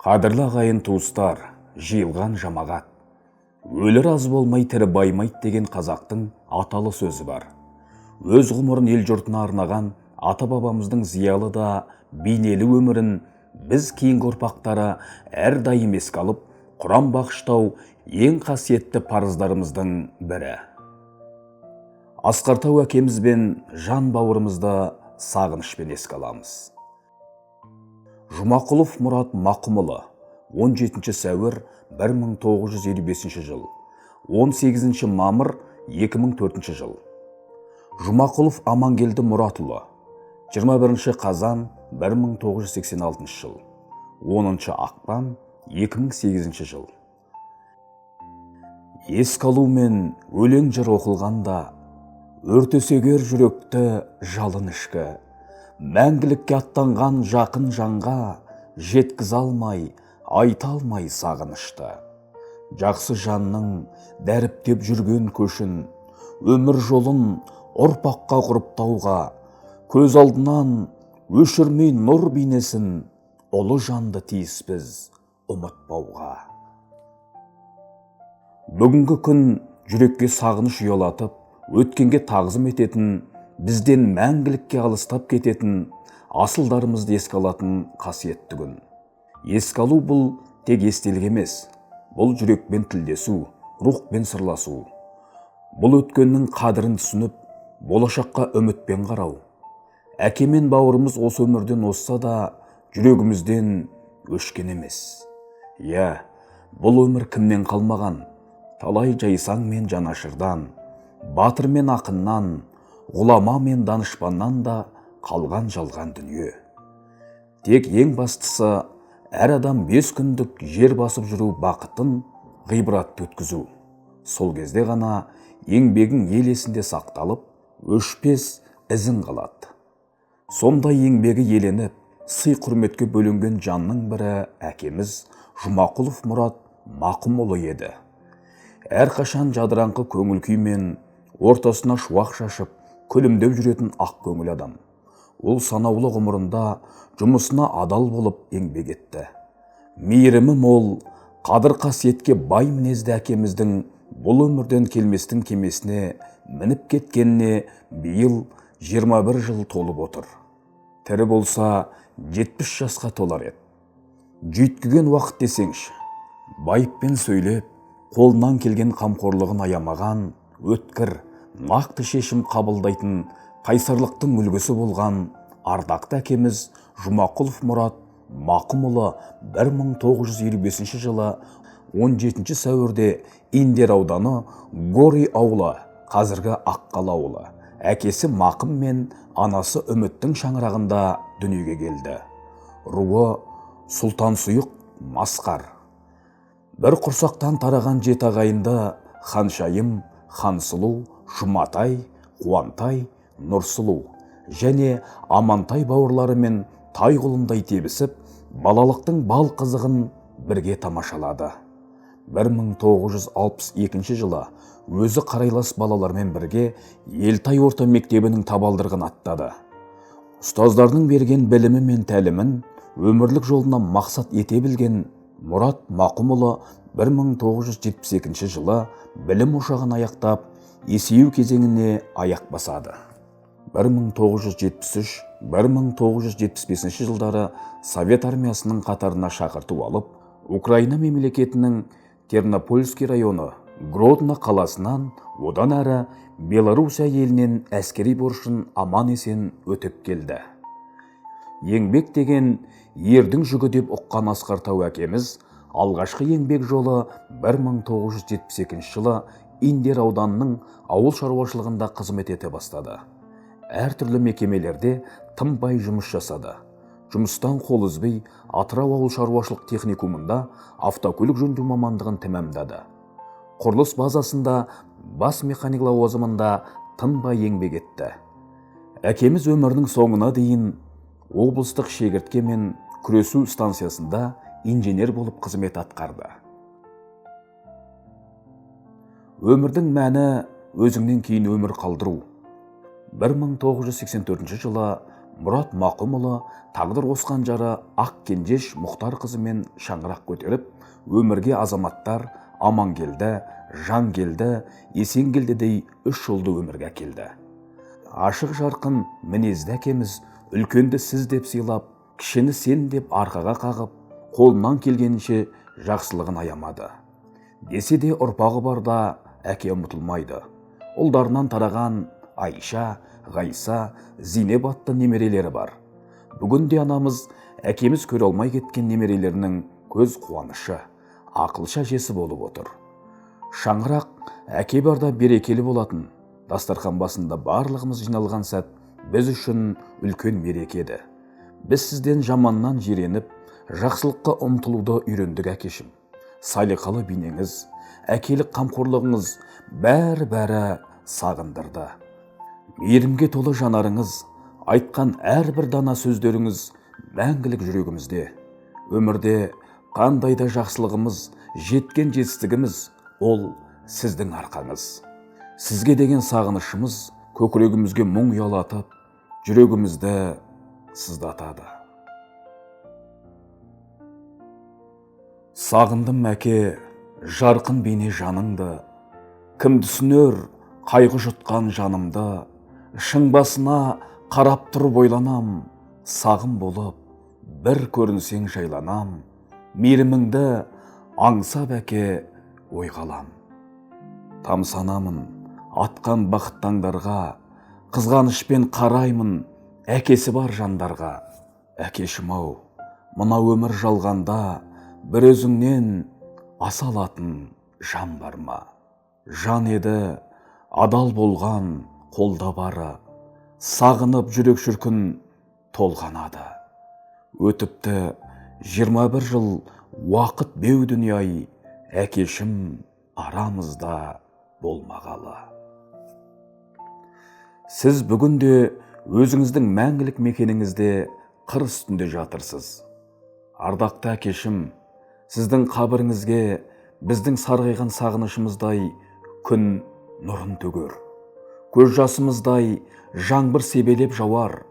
Қадірлі ағайын туыстар, жиылған жамағат. Өлір аз болмай тірі баймайды деген қазақтың аталы сөзі бар. Өз ғұмырын ел жұртына арнаған ата бабамыздың зиялы да бейнелі өмірін біз кейінгі ұрпақтары әрдайым еске алып, Құран бағыштау ең қасиетті парыздарымыздың бірі. Асқар Тау әкеміз бен жан бауырымызды сағынышпен еске аламыз. Жұмақұлов Мұрат Мақұмұлы 17 сәуір 1955 жыл, 18 мамыр 2004 жыл. Жұмақұлов Амангелді Мұратұлы 21 қазан 1986 жыл, 10 ақпан 2008 жыл. Еске алу мен өлең жыр оқылғанда өртесегер жүректі жалын ішкі, мәңгілікке аттанған жақын жанға жеткіз алмай, айта алмай сағынышты. Жақсы жанның дәріптеп жүрген көшін, өмір жолын ұрпаққа құрыптауға, көз алдынан өшірмей нұр бейнесін, ұлы жанды тиіспіз ұмытпауға. Бүгінгі күн жүрекке сағыныш ұялатып, өткенге тағзым ететін, бізден мәңгілікке алыстап кететін асылдарымызды еске алатын қасиетті күн. Еске алу бұл тек естелік емес, бұл жүрекпен тілдесу, рухпен сырласу. Бұл өткеннің қадірін түсініп, болашаққа үмітпен қарау. Әке мен бауырымыз осы өмірден озса да, жүрегімізден өшкен емес. Бұл өмір кімнен қалмаған, талай жайсаң мен жанашырдан, батыр мен ақыннан, ғұлама мен данышпаннан да қалған жалған дүние. Тек ең бастысы, әр адам 5 күндік жер басып жүру бақытын ғибратты өткізу. Сол кезде ғана еңбегің ел есінде сақталып, өшпес ізің қалады. Сондай еңбегі еленіп, сый құрметке бөленген жанның бірі әкеміз Жұмақұлов Мұрат Мақұмұлы еді. Әрқашан жадыраңқы көңіл күймен ортасына шуақ шашып, күлімдеп жүретін ақ көңіл адам. Ол санаулы ғұмырында жұмысына адал болып еңбек етті. Мейірімі мол, қадір қасиетке бай мінезді әкеміздің бұл өмірден келместің кемесіне мініп кеткеніне биыл 21 жыл толып отыр. Тірі болса 70 жасқа толар еді. Жүйткіген уақыт десеңші, байыппен сөйлеп, қолынан келген қамқорлығын аямаған, өткір, нақты шешім қабылдайтын, қайсарлықтың үлгісі болған ардақты әкеміз Жұмақұлов Мұрат Мақұмұлы 1955 жылы 17 сәуірде Индер ауданы Гори ауылы, қазіргі Аққала ауылы. Әкесі Мақым мен анасы Үміттің шаңырағында дүниеге келді. Руы Сұлтансұйық Масқар. Бір құрсақтан тараған 7 ағайынды Ханшайым, Хансұлу, Жұматай, Қуантай, Нұрсұлу және Амантай бауырларымен тай құлындай тебісіп, балалықтың бал қызығын бірге тамашалады. 1962 жылы өзі қарайлас балалармен бірге Елтай орта мектебінің табалдырығын аттады. Ұстаздардың берген білімі мен тәлімін өмірлік жолына мақсат ете білген Мұрат Мақұмұлы 1972 жылы білім ошағын аяқтап, есею кезеңіне аяқ басады. 1973-1975 жылдары Совет армиясының қатарына шақырту алып, Украина мемлекетінің Тернопольский районы Гродно қаласынан, одан әрі Белоруссия елінен әскери борышын аман-есен өтіп келді. Еңбек деген ердің жүгі деп ұққан Асқар Тау әкеміз алғашқы еңбек жолы 1972 жылы Индер ауданының ауыл шаруашылығында қызмет ете бастады. Әртүрлі мекемелерде тынбай жұмыс жасады. Жұмыстан қол үзбей Атырау ауыл шаруашылық техникумында автокөлік жөндеу мамандығын тәмамдады. Құрылыс базасында бас механик лауазымында тынбай еңбек етті. Әкеміз өмірінің соңына дейін облыстық шегіртке мен күресу станциясында инженер болып қызмет атқарды. Өмірдің мәні өзіңнен кейін өмір қалдыру. 1984 жылы Мұрат Мақұмұлы тағдыр қосқан жары Ақкенжеш Мұхтар қызымен шаңырақ көтеріп, өмірге азаматтар Амангелді, Жангелді, Есенгелдідей 3 жолды өмірге келді. Ашық жарқын мінезді әкеміз үлкенді сіз деп сыйлап, кішіні сен деп арқаға қағып, қолынан келгенінше жақсылығын аямады. Десе де ұрпағы барда әке ұмытылмайды. Ұлдарынан тараған Айша, Ғайса, Зейнеп атты немерелері бар. Бүгінде анамыз әкеміз көре алмай кеткен немерелерінің көз қуанышы, ақылша жесі болып отыр. Шаңырақ әке барда берекелі болатын. Дастархан басында барлығымыз жиналған сәт біз үшін үлкен мереке еді. Біз сізден жаманнан жиреніп, жақсылыққа ұмтылуды үйрендік әкешім. Салиқалы бейнеңіз, әкелік қамқорлығыңыз бәрі сағындырды. Мейірімге толы жанарыңыз, айтқан әрбір дана сөздеріңіз мәңгілік жүрегімізде. Өмірде қандай да жақсылығымыз, жеткен жетістігіміз ол сіздің арқаңыз. Сізге деген сағынышымыз көкірегімізге мұң ұялатып, жүрегімізді сыздатады. Сағындым әке, жарқын бейне жаныңды, кім түсінер қайғы жұтқан жанымды, шың басына қарап тұрып ойланам, сағым болып бір көрінсең жайланам, мейіріміңді аңсап әке ойғалам. Тамсанамын атқан бақыт таңдарға, қызғанышпен қараймын әкесі бар жандарға. Әкешім ау, мына өмір жалғанда бір өзіңнен аса алатын жан бар ма? Жан еді адал болған қолда бары, сағынып жүрек шіркін толғанады. Өтіпті 21 жыл уақыт беу дүние-ай, әкешім арамызда болмағалы. Сіз бүгінде өзіңіздің мәңгілік мекеніңізде қыр үстінде жатырсыз. Ардақты әкешім, сіздің қабіріңізге біздің сарғайған сағынышымыздай күн нұрын төгер. Көз жасымыздай жаңбыр себелеп жауар.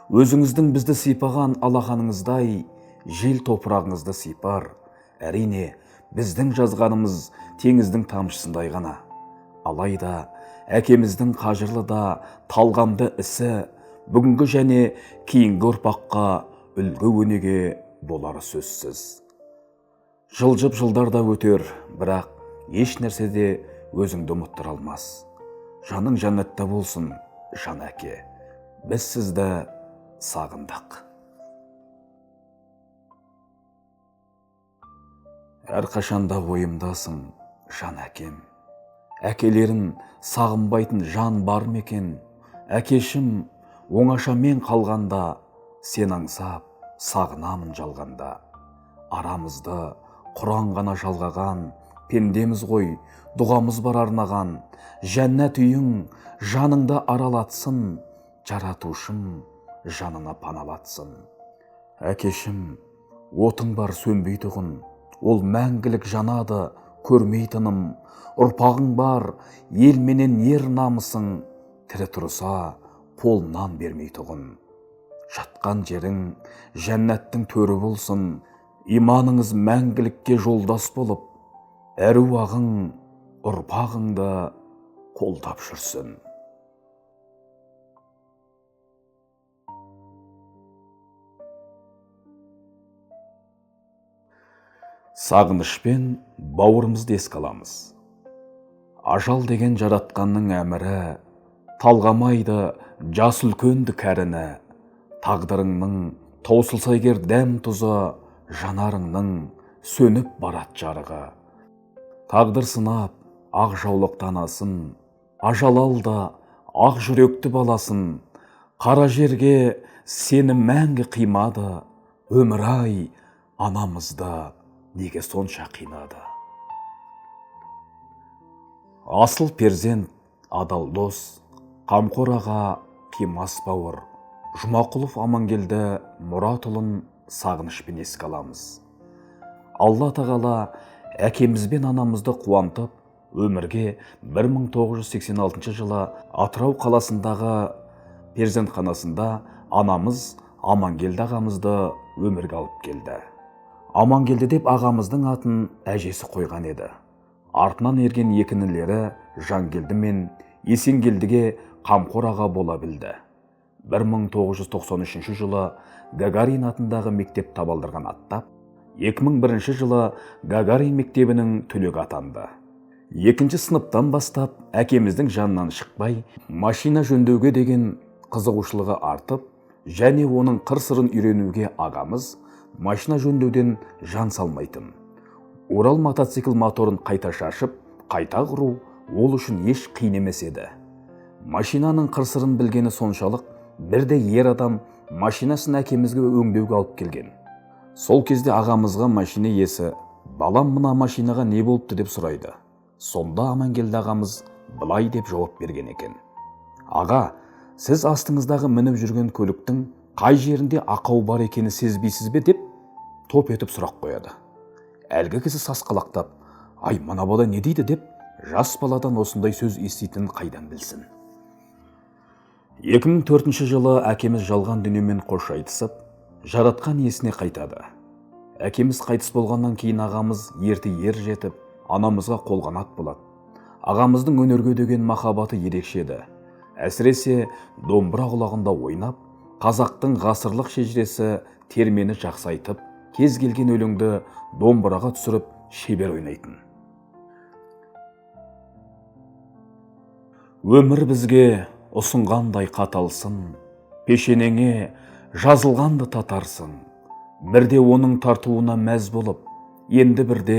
Өзіңіздің бізді сипаған алақаныңыздай жел топырағыңызды сипар. Әрине, біздің жазғанымыз теңіздің тамшысындай ғана. Алайда әкеміздің қажырлы да талғамды ісі бүгінгі және кейінгі ұрпаққа үлгі өнеге болары сөзсіз. Жылжып жылдар да өтер, бірақ еш нәрседе өзіңді ұмыттыра алмас. Жаның жәннатта болсын, жан әке. Біз сізді сағындық. Әрқашанда ойымдасың, жан әкем. Әкелерін сағынбайтын жан бар мекен. Әкешім, оңашамен қалғанда, сен аңсап, сағынамын жалғанда. Арамызды Құран ғана жалғаған, пендеміз ғой, дұғамыз бар арнаған. Жәннат үйің жаныңда аралатсын, жаратушым жанына паналатсын. Әкешім, отың бар сөнбейтұғын, ол мәңгілік жанады, көрмейтінім. Ұрпағың бар, ел менен ер намысың, тірі тұрса қолынан бермейтұғын. Жатқан жерің жәннаттың төрі болсын, иманыңыз мәңгілікке жолдас болып, әруағың ұрпағыңды қолдап жүрсін. Сағынышпен бауырымызды еске аламыз. Ажал деген жаратқанның әмірі, талғамайды жас үлкенді кәріні. Тағдырыңның таусылса егер дәм тұзы, жанарыңның сөніп барат жарығы. Тағдыр сынап ақ жаулық танасын, ажал алда ақ жүректі баласын. Қара жерге сені мәңгі қимады, өмір-ай анамызды неге сонша қинады. Асыл перзент, адал дос, қамқор аға, қимас бауыр. Жұмақұлов Амангелді Мұратұлын сағынышпен еске аламыз. Алла тағала әкеміз бен анамызды қуантып, өмірге 1986 жылы Атырау қаласындағы перзентханасында анамыз Амангелді ағамызды өмірге алып келді. Амангелді деп ағамыздың атын әжесі қойған еді. Артынан ерген екі інілері Жангелді мен Есенгелдіге қамқор аға бола білді. 1993 жылы Гагарин атындағы мектеп табалдырған аттап, 2001 жылы Гагарин мектебінің түлегі атанды. Екінші сыныптан бастап әкеміздің жанынан шықпай, машина жөндеуге деген қызығушылығы артып, және оның қыр-сырын үйренуге ағамыз машина жөндеуден жан салмайтын. Орал мотоцикл моторын қайта шашып, қайта құру ол үшін еш қиын емес еді. Машинаның қыр-сырын білгені соншалық, бірде ер адам машинасын әкемізге өңдеуге алып келген. Сол кезде ағамызға машина иесі: «Балам, мына машинаға не болыпты?» деп сұрайды. Сонда Амангелді ағамыз былай деп жауап берген екен: «Аға, сіз астыңыздағы мініп жүрген көліктің қай жерінде ақау бар екені сезбейсіз бе?» деп топ етіп сұрақ қояды. Әлгі кісі сасқалақтап: «Ай, мына бала не дейді?» деп жас баладан осындай сөз еститінін қайдан білсін. 2004 жылы әкеміз жалған дүниемен қош айтысып, жаратқан иесіне қайтады. Әкеміз қайтыс болғаннан кейін ағамыз ерте ер жетіп, анамызға қолғанат болады. Ағамыздың өнерге деген махаббаты ерекше еді. Әсіресе домбыра құлағында ойнап, қазақтың ғасырлық шежіресі термені жақсы айтып, кез келген өлеңді домбыраға түсіріп шебер ойнайтын. Өмір бізге ұсынғандай қаталсын, пешенеңе жазылғанды татарсын. Бірде оның тартуына мәз болып, енді бірде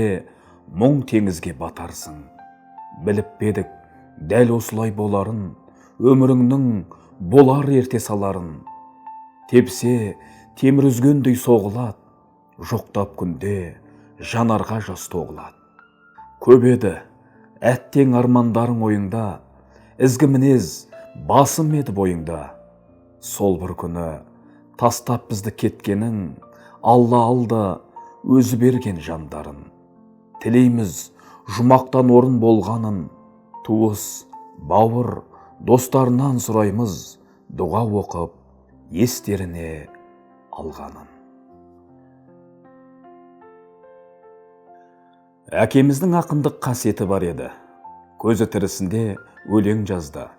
мұң теңізге батарсын. Біліп бедік, дәл осылай боларын, өміріңнің болар ерте саларын. Тепсе, темір үзгендей соғылады, жоқтап күнде жанарға жас тоғылады. Көп еді, әттең армандарың ойыңда, ізгі мінез басым еді бойыңда. Сол бір күні тастап бізді кеткенің, Алла алды өзі берген жандарын. Тілейміз жұмақтан орын болғанын, туыс, бауыр, достарынан сұраймыз, дұға оқып, естеріне алғанын. Әкеміздің ақындық қасиеті бар еді. Көзі тірісінде өлең жазды.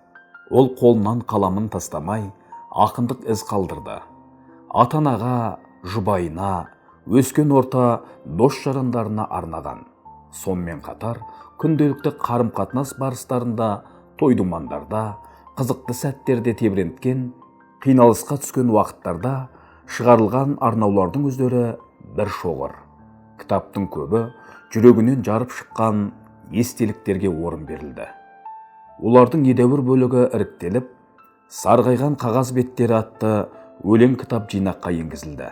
Ол қолынан қаламын тастамай, ақындық із қалдырды. Ата-анаға, жұбайына, өскен орта дос-жарандарына арнаған. Сонымен қатар, күнделікті қарым-қатынас барыстарында, той-думандарда, қызықты сәттерде тебіренткен, қиналысқа түскен уақыттарда шығарылған арнаулардың өздері бір шоғыр. Кітаптың көбі жүрегінен жарып шыққан естеліктерге орын берілді. Олардың едәуір бөлігі іріктеліп, Сарғайған қағаз беттері атты өлең кітап жинаққа енгізілді.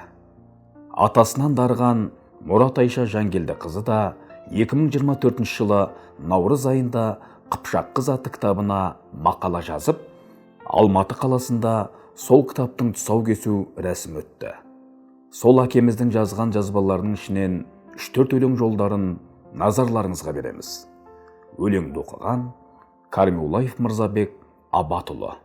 Атасынан дарыған Мұрат Айша Жангелді қызы да 2024 жылы наурыз айында Қыпшақ қыз атты кітабына мақала жазып, Алматы қаласында сол кітаптың тұсаукесу рәсімі өтті. Сол әкеміздің жазған жазбаларының ішінен 3-4 өлең жолдарын назарларыңызға береміз. Өлеңді оқыған Кармеулаев Мырзабек Абатұлы.